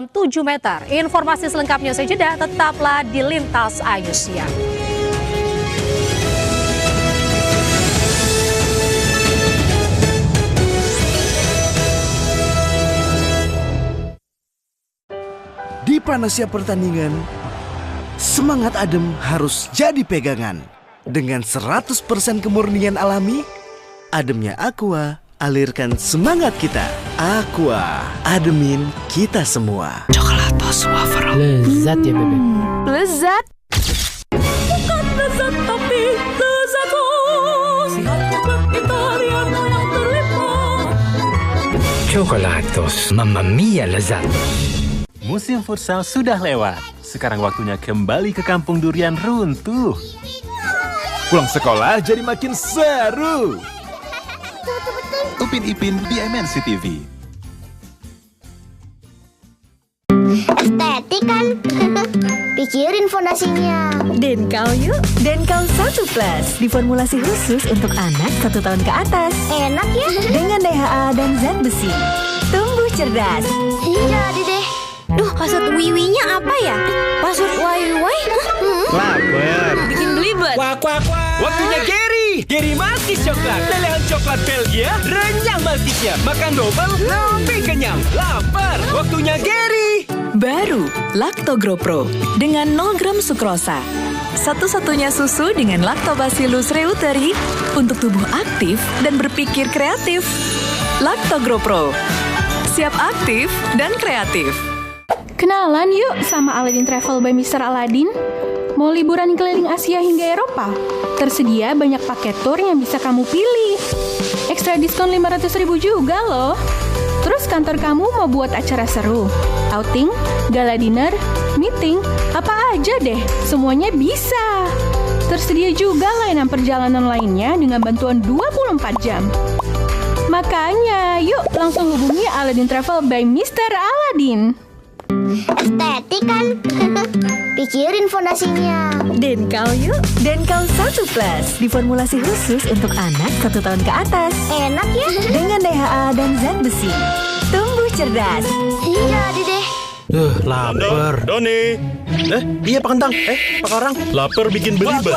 7 meter. Informasi selengkapnya usai jeda, tetaplah di Lintas Ayu Siang. Di panasnya pertandingan, semangat adem harus jadi pegangan. Dengan 100% kemurnian alami, ademnya Aqua alirkan semangat kita. Aqua, ademin kita semua. Coklatos wafer. Lezat ya bebek. Lezat. Bukan lezat tapi lezatos. Bukan Italiano yang terlipat. Coklatos, Mamma Mia lezat. Musim futsal sudah lewat. Sekarang waktunya kembali ke kampung durian runtuh. Pulang sekolah jadi makin seru. Upin Ipin di MNC TV. Estetik kan? Pikirin fondasinya. Denkau yuk. Denkau 1 Plus. Diformulasi khusus untuk anak 1 tahun ke atas. Enak ya? Dengan DHA dan zat besi. Tumbuh cerdas. Jadi deh. Duh, password wiwinya apa ya? Password wiwi? Lapar. Bikin belibet. Wah. Waktunya Gary Malkis coklat. Lelehan coklat Belgia, renyah malkisnya. Makan double, lebih kenyang. Lapar. Waktunya Gary. Baru Lactogro Pro dengan 0 gram sukrosa. Satu-satunya susu dengan Lactobacillus reuteri untuk tubuh aktif dan berpikir kreatif. Lactogro Pro. Siap aktif dan kreatif. Kenalan yuk sama Aladdin Travel by Mr. Aladdin. Mau liburan keliling Asia hingga Eropa? Tersedia banyak paket tour yang bisa kamu pilih. Ekstra diskon 500.000 juga loh. Terus kantor kamu mau buat acara seru? Outing, gala dinner, meeting, apa aja deh, semuanya bisa. Tersedia juga layanan perjalanan lainnya dengan bantuan 24 jam. Makanya, yuk langsung hubungi Aladdin Travel by Mr. Aladdin. Estetik kan? Pikirin fondasinya. Denkau yuk. Denkau 1 Plus. Diformulasi khusus untuk anak 1 tahun ke atas. Enak ya? Dengan DHA dan zat besi. Tumbuh cerdas. Jadi deh. Lapar. Doni. Iya Pak Kentang. Pak Karang. Lapar bikin belibet.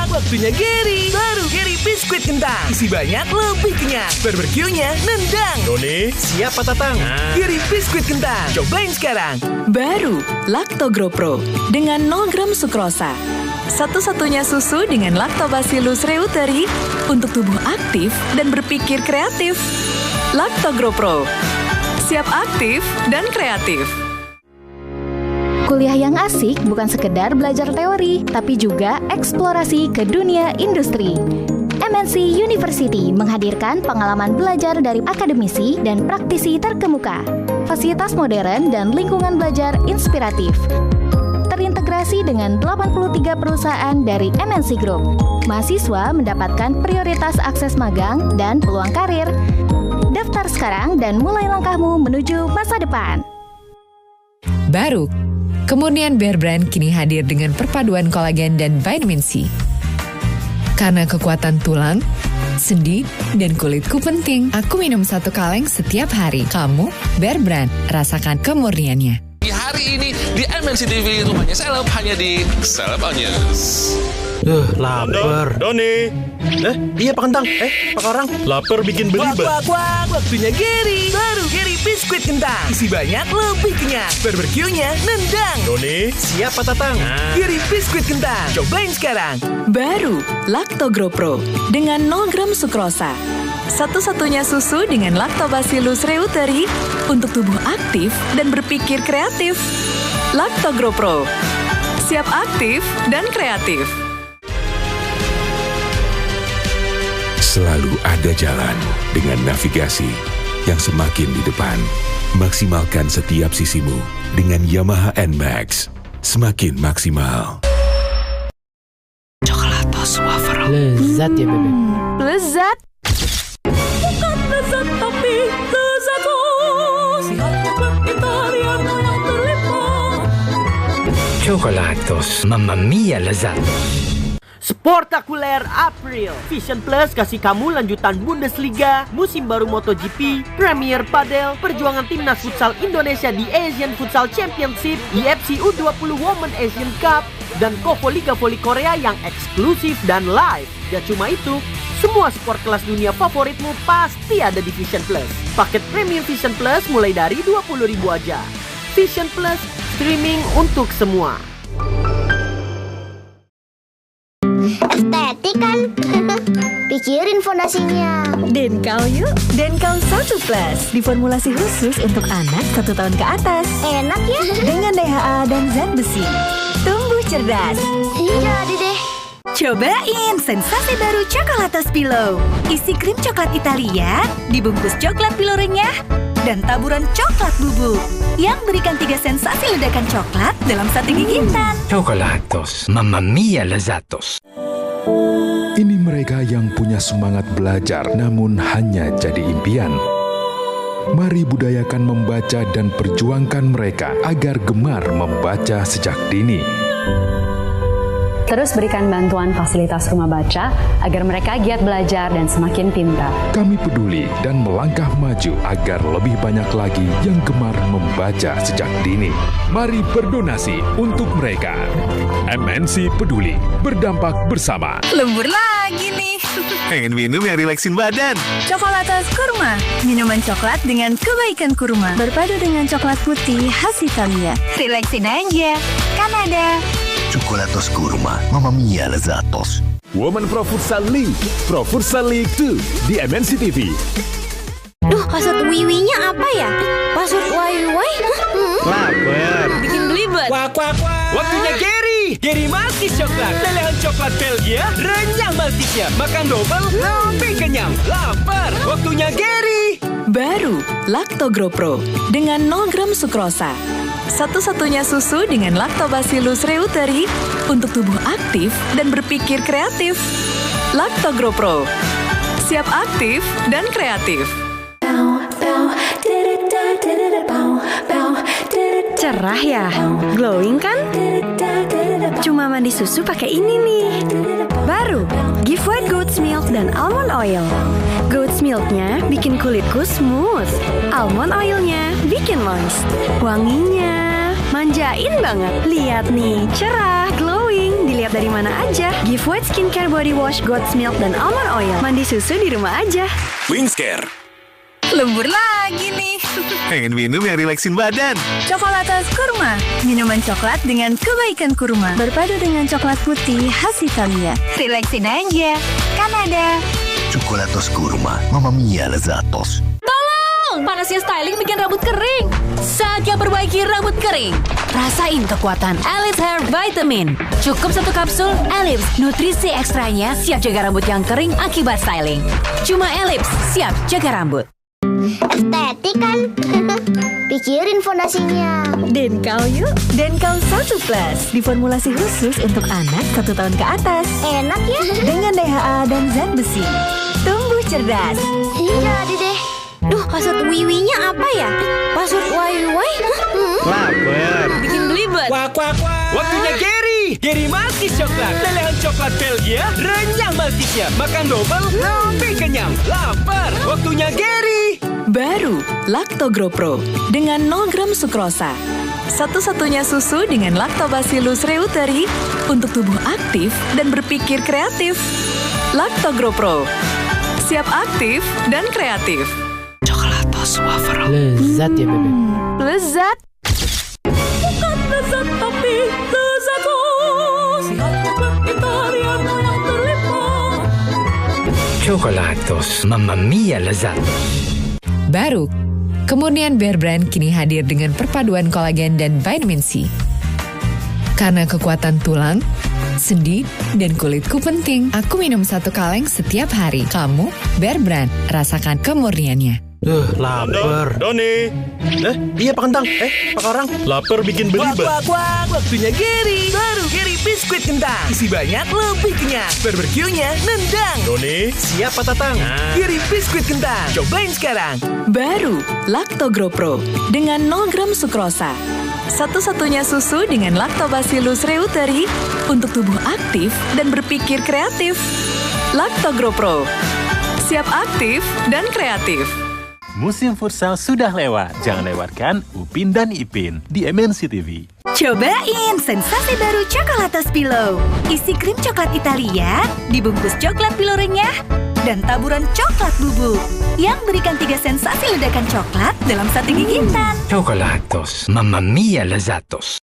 Waktunya Gary. Baru Gary biskuit kentang. Isi banyak, lebih kenyang. Barbeque-nya nendang. Doni, siap Pak Tatang. Gary biskuit kentang. Cobain sekarang. Baru Lactogro Pro dengan 0 gram sukrosa. Satu-satunya susu dengan Lactobacillus reuteri untuk tubuh aktif dan berpikir kreatif. Lactogro Pro. Siap aktif dan kreatif. Kuliah yang asik bukan sekedar belajar teori, tapi juga eksplorasi ke dunia industri. MNC University menghadirkan pengalaman belajar dari akademisi dan praktisi terkemuka, fasilitas modern dan lingkungan belajar inspiratif. Terintegrasi dengan 83 perusahaan dari MNC Group, mahasiswa mendapatkan prioritas akses magang dan peluang karir. Daftar sekarang dan mulai langkahmu menuju masa depan. Baru, kemurnian Bear Brand kini hadir dengan perpaduan kolagen dan vitamin C. Karena kekuatan tulang, sendi, dan kulitku penting, aku minum 1 kaleng setiap hari. Kamu, Bear Brand, rasakan kemurniannya. Di hari ini di MNC TV rumahnya Seleb hanya di Seleb News. Lapar. Doni. Iya Pak Kentang. Pak Karang. Lapar bikin belibet. Waktunya Gary. Baru Gary biskuit kentang. Isi banyak, lebih kenyang. Barbeque-nya nendang. Doni, siap Pak Tatang. Gary biskuit kentang. Cobain sekarang. Baru Lactogro Pro dengan 0 gram sukrosa. Satu-satunya susu dengan Lactobacillus reuteri untuk tubuh aktif dan berpikir kreatif. Lactogro Pro. Siap aktif dan kreatif. Selalu ada jalan dengan navigasi yang semakin di depan. Maksimalkan setiap sisimu dengan Yamaha NMAX. Semakin maksimal. Coklatos wafer. Lezat ya bebek. Lezat. Bukan lezat tapi lezatos. Bukan Italiano yang terlipat. Coklatos, Mamma Mia lezat. Sportakuler April. Vision Plus kasih kamu lanjutan Bundesliga, musim baru MotoGP, Premier Padel, perjuangan timnas futsal Indonesia di Asian Futsal Championship, IFC U20 Women Asian Cup, dan Kovo Liga Voli Korea yang eksklusif dan live. Gak cuma itu, semua sport kelas dunia favoritmu pasti ada di Vision Plus. Paket Premium Vision Plus mulai dari 20.000 aja. Vision Plus, streaming untuk semua. Estetik kan? Pikirin fondasinya. Denkau yuk. Denkau 1 Plus diformulasi khusus untuk anak 1 tahun ke atas. Enak ya? Dengan DHA dan zat besi. Tumbuh cerdas. Jadi deh. Cobain sensasi baru Coklatos Pillow. Isi krim coklat Italia, dibungkus coklat Pillow renyah, dan taburan coklat bubuk yang berikan 3 sensasi ledakan coklat dalam 1 gigitan. Coklatos, mamma mia lezatos. Ini mereka yang punya semangat belajar namun hanya jadi impian. Mari budayakan membaca dan perjuangkan mereka agar gemar membaca sejak dini. Terus berikan bantuan fasilitas rumah baca agar mereka giat belajar dan semakin pintar. Kami peduli dan melangkah maju agar lebih banyak lagi yang gemar membaca sejak dini. Mari berdonasi untuk mereka. MNC Peduli, berdampak bersama. Lembur lagi nih. Pengen minum yang relaksin badan? Coklatos Kurma, minuman coklat dengan kebaikan kurma. Berpadu dengan coklat putih khas Italia. Relaksin aja, kan ada. Coklatos Kurma, mamma mia lezatos. Women Pro Futsal League, Pro Futsal League 2 di MNC TV. Duh, password wiwinya apa ya? Password wiwi? Lapar. Bikin belibet. Wak. Waktunya Gary Malkis coklat. Lelehan coklat Belgia, renyah Malkisnya. Makan double, lebih kenyang. Lapar. Waktunya Gary. Baru Lactogro dengan 0 gram sukrosa. Satu-satunya susu dengan Lactobacillus reuteri untuk tubuh aktif dan berpikir kreatif. Lactogro Pro. Siap aktif dan kreatif. Cerah ya? Glowing kan? Cuma mandi susu pakai ini nih. Baru, Give White Goat's Milk dan Almond Oil. Goat's Milknya bikin kulitku smooth. Almond Oilnya bikin moist. Wanginya manjain banget. Lihat nih, cerah, glowing. Dilihat dari mana aja. Give White Skincare Body Wash, Goat's Milk dan Almond Oil. Mandi susu di rumah aja. Wingscare. Lembur lagi nih. Pengen minum yang relaksin badan? Coklatos Kurma, minuman coklat dengan kebaikan kurma. Berpadu dengan coklat putih khas Italia. Relaksin aja, kan ada. Coklatos Kurma, mamma mia lezatos. Tolong! Panasnya styling bikin rambut kering. Saatnya perbaiki rambut kering. Rasain kekuatan Ellipse Hair Vitamin. Cukup 1 kapsul Ellipse, nutrisi ekstranya siap jaga rambut yang kering akibat styling. Cuma Ellipse siap jaga rambut. Estetik kan? Pikirin fondasinya. Denkau yuk. Denkau 1 Plus diformulasi khusus untuk anak 1 tahun ke atas. Enak ya? Dengan DHA dan zat besi. Tumbuh cerdas. Jadi deh. Duh, password wiwinya apa ya? Password wiwi? Lapar. Bikin belibet. Wak. Waktunya Gary Malkis coklat. Lelehan coklat Belgia, renyah Malkisnya. Makan double, lebih kenyang. Lapar. Waktunya Gary. Baru Lactogro Pro dengan 0 gram sukrosa. Satu-satunya susu dengan Lactobacillus reuteri untuk tubuh aktif dan berpikir kreatif. Lactogro Pro. Siap aktif dan kreatif. Coklatos wafer. Lezat ya, Bebek. Lezat. Bukan lezat tapi lezatos. Lihat coklat Italia yang terlipat. Coklatos, mamma mia lezatos. Baru, kemurnian Bear Brand kini hadir dengan perpaduan kolagen dan vitamin C. Karena kekuatan tulang, sendi, dan kulitku penting. Aku minum 1 kaleng setiap hari. Kamu, Bear Brand, rasakan kemurniannya. Lapar. Doni. Iya Pak Kentang. Pak Karang. Lapar bikin belibet. Wak. Waktunya Gary. Baru Gary biskuit kentang. Isi banyak, lebih kenyang. Barbeque-nya nendang. Doni, siap Pak Tatang. Gary biskuit kentang. Cobain sekarang. Baru Lactogro Pro dengan 0 gram sukrosa. Satu-satunya susu dengan Lactobacillus reuteri untuk tubuh aktif dan berpikir kreatif. Lactogro-Pro. Siap aktif dan kreatif. Musim futsal sudah lewat. Jangan lewatkan Upin dan Ipin di MNC TV. Cobain sensasi baru Coklatos Pillow. Isi krim coklat Italia, dibungkus coklat Pillow renyah, dan taburan coklat bubuk yang berikan 3 sensasi ledakan coklat dalam satu gigitan. Coklatos, mamma mia lezzatos.